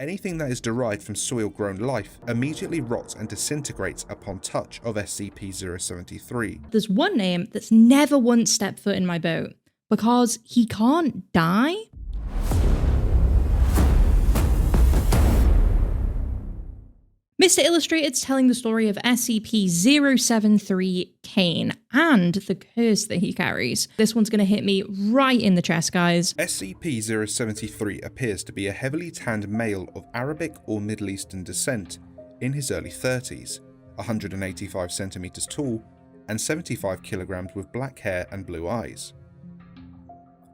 Anything that is derived from soil-grown life immediately rots and disintegrates upon touch of SCP-073. There's one name that's never once stepped foot in my boat, because he can't die? Mr. Illustrated's telling the story of SCP-073 Cain and the curse that he carries. This one's going to hit me right in the chest, guys. SCP-073 appears to be a heavily tanned male of Arabic or Middle Eastern descent in his early 30s, 185 centimeters tall, and 75 kilograms with black hair and blue eyes.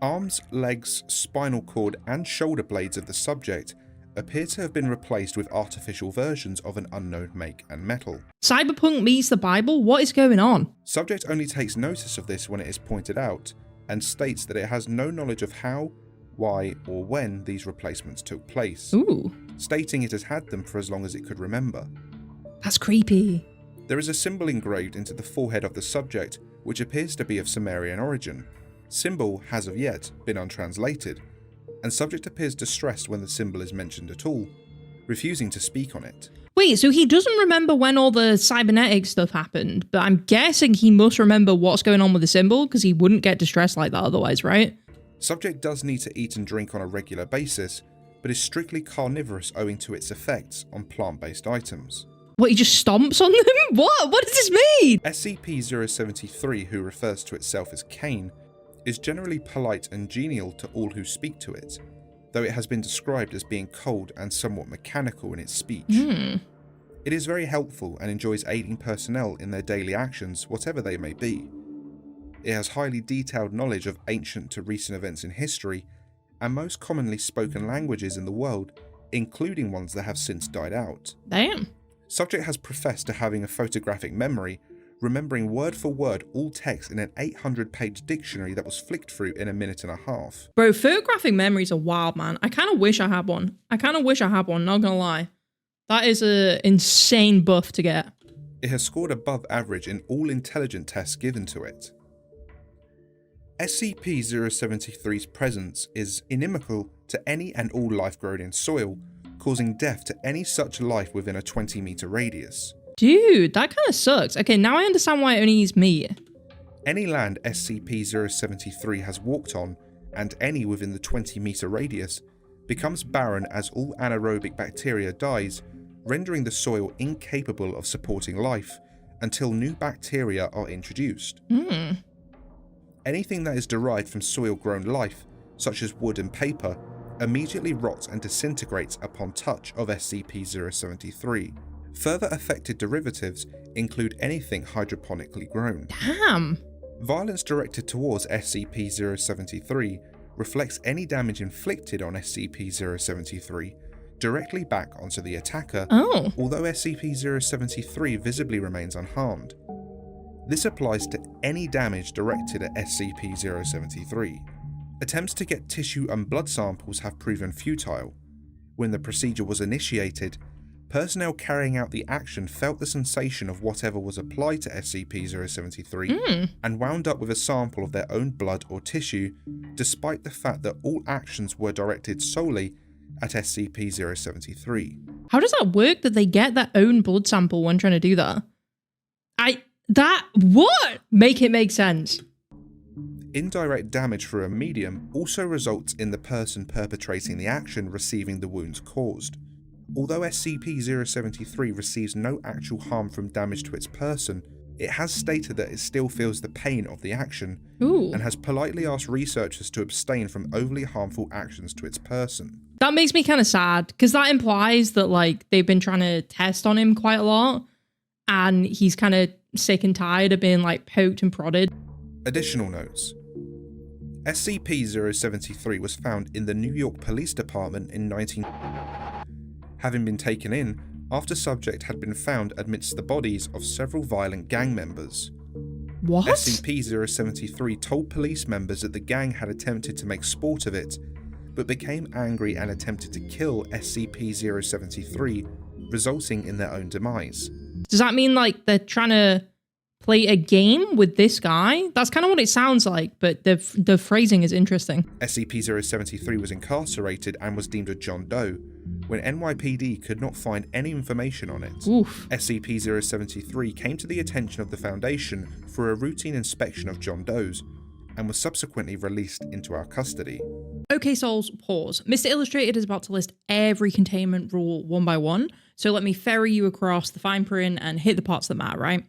Arms, legs, spinal cord, and shoulder blades of the subject appear to have been replaced with artificial versions of an unknown make and metal. Cyberpunk meets the Bible? What is going on? Subject only takes notice of this when it is pointed out, and states that it has no knowledge of how, why, or when these replacements took place, stating it has had them for as long as it could remember. That's creepy. There is a symbol engraved into the forehead of the subject which appears to be of Sumerian origin. Symbol has of yet been untranslated, and subject appears distressed when the symbol is mentioned at all, refusing to speak on it. Wait, so he doesn't remember when all the cybernetic stuff happened, but I'm guessing he must remember what's going on with the symbol, because he wouldn't get distressed like that otherwise, right? Subject does need to eat and drink on a regular basis, but is strictly carnivorous owing to its effects on plant-based items. What, he just stomps on them? What? What does this mean? SCP-073, who refers to itself as Cain, is generally polite and genial to all who speak to it, though it has been described as being cold and somewhat mechanical in its speech. It is very helpful and enjoys aiding personnel in their daily actions, whatever they may be. It has highly detailed knowledge of ancient to recent events in history, and most commonly spoken languages in the world, including ones that have since died out. Damn. Subject has professed to having a photographic memory, remembering word for word all text in an 800-page dictionary that was flicked through in a minute and a half. Bro, photographic memories are wild, man. I kind of wish I had one. Not gonna lie. That is an insane buff to get. It has scored above average in all intelligent tests given to it. SCP-073's presence is inimical to any and all life grown in soil, causing death to any such life within a 20-meter radius. Dude, that kind of sucks. Okay, now I understand why it only eats meat. Any land SCP-073 has walked on, and any within the 20-meter radius, becomes barren as all anaerobic bacteria dies, rendering the soil incapable of supporting life until new bacteria are introduced. Anything that is derived from soil-grown life, such as wood and paper, immediately rots and disintegrates upon touch of SCP-073. Further affected derivatives include anything hydroponically grown. Damn. Violence directed towards SCP-073 reflects any damage inflicted on SCP-073 directly back onto the attacker, although SCP-073 visibly remains unharmed. This applies to any damage directed at SCP-073. Attempts to get tissue and blood samples have proven futile. When the procedure was initiated, personnel carrying out the action felt the sensation of whatever was applied to SCP-073 and wound up with a sample of their own blood or tissue, despite the fact that all actions were directed solely at SCP-073. How does that work that they get their own blood sample when trying to do that? What? Make it make sense. Indirect damage through a medium also results in the person perpetrating the action receiving the wounds caused. Although SCP-073 receives no actual harm from damage to its person, it has stated that it still feels the pain of the action, and has politely asked researchers to abstain from overly harmful actions to its person. That makes me kind of sad, because that implies that like they've been trying to test on him quite a lot, and he's kind of sick and tired of being like poked and prodded. Additional notes. SCP-073 was found in the New York Police Department in having been taken in after subject had been found amidst the bodies of several violent gang members. What? SCP-073 told police members that the gang had attempted to make sport of it, but became angry and attempted to kill SCP-073, resulting in their own demise. Does that mean like they're trying to play a game with this guy? That's kind of what it sounds like, but the phrasing is interesting. SCP-073 was incarcerated and was deemed a John Doe, when NYPD could not find any information on it. Oof. SCP-073 came to the attention of the Foundation for a routine inspection of John Does, and was subsequently released into our custody. Okay, souls, pause. Mr. Illustrated is about to list every containment rule one by one, so let me ferry you across the fine print and hit the parts that matter, right?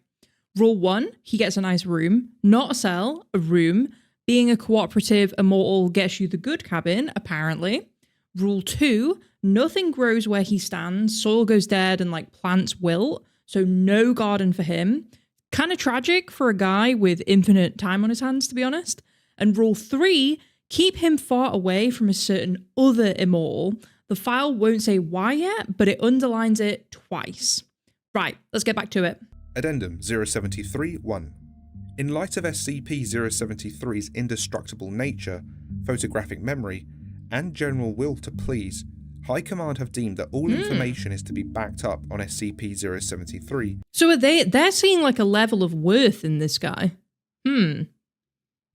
Rule 1, he gets a nice room. Not a cell, a room. Being a cooperative immortal gets you the good cabin, apparently. Rule 2, nothing grows where he stands. Soil goes dead and like plants wilt, so no garden for him. Kind of tragic for a guy with infinite time on his hands, to be honest. And rule 3, keep him far away from a certain other immortal. The file won't say why yet, but it underlines it twice. Right, let's get back to it. Addendum 073-1. In light of SCP-073's indestructible nature, photographic memory, and general will to please, High Command have deemed that all information is to be backed up on SCP-073. So they're seeing like a level of worth in this guy.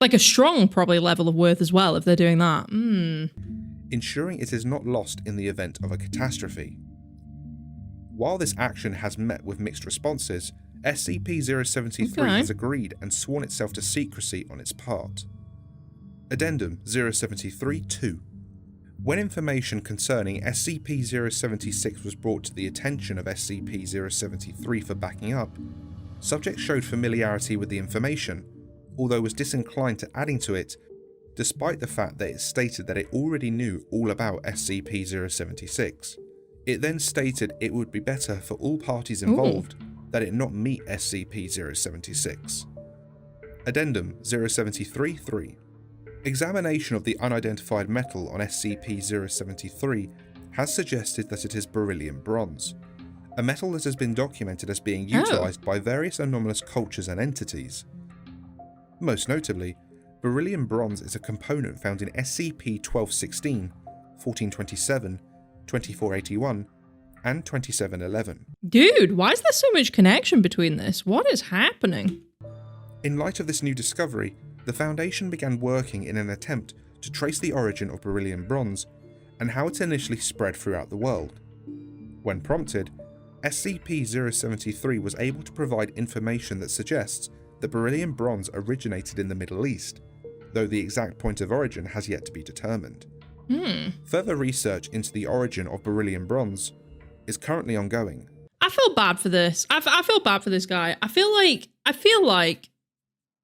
Like a strong probably level of worth as well if they're doing that. Ensuring it is not lost in the event of a catastrophe. While this action has met with mixed responses, SCP-073 has agreed and sworn itself to secrecy on its part. Addendum 073-2. When information concerning SCP-076 was brought to the attention of SCP-073 for backing up, subject showed familiarity with the information, although was disinclined to adding to it, despite the fact that it stated that it already knew all about SCP-076. It then stated it would be better for all parties involved that it not meet SCP-076. Addendum 073-3. Examination of the unidentified metal on SCP-073 has suggested that it is beryllium bronze, a metal that has been documented as being utilised by various anomalous cultures and entities. Most notably, beryllium bronze is a component found in SCP-1216, 1427, 2481, and 2711. Dude, why is there so much connection between this? What is happening? In light of this new discovery, the Foundation began working in an attempt to trace the origin of beryllium bronze and how it initially spread throughout the world. When prompted, SCP-073 was able to provide information that suggests that beryllium bronze originated in the Middle East, though the exact point of origin has yet to be determined. Further research into the origin of beryllium bronze is currently ongoing. I feel bad for this. I feel bad for this guy. I feel like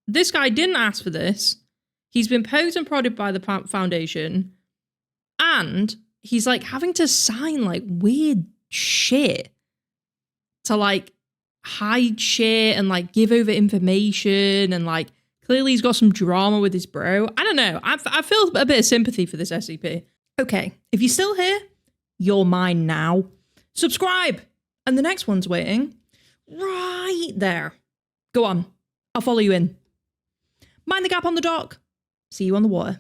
this guy didn't ask for this. He's been poked and prodded by the Foundation, and he's like having to sign like weird shit to like hide shit and like give over information, and like clearly he's got some drama with his bro. I don't know. I feel a bit of sympathy for this SCP. Okay, if you're still here, you're mine now. Subscribe, and the next one's waiting right there. Go on, I'll follow you in. Mind the gap on the dock. See you on the water.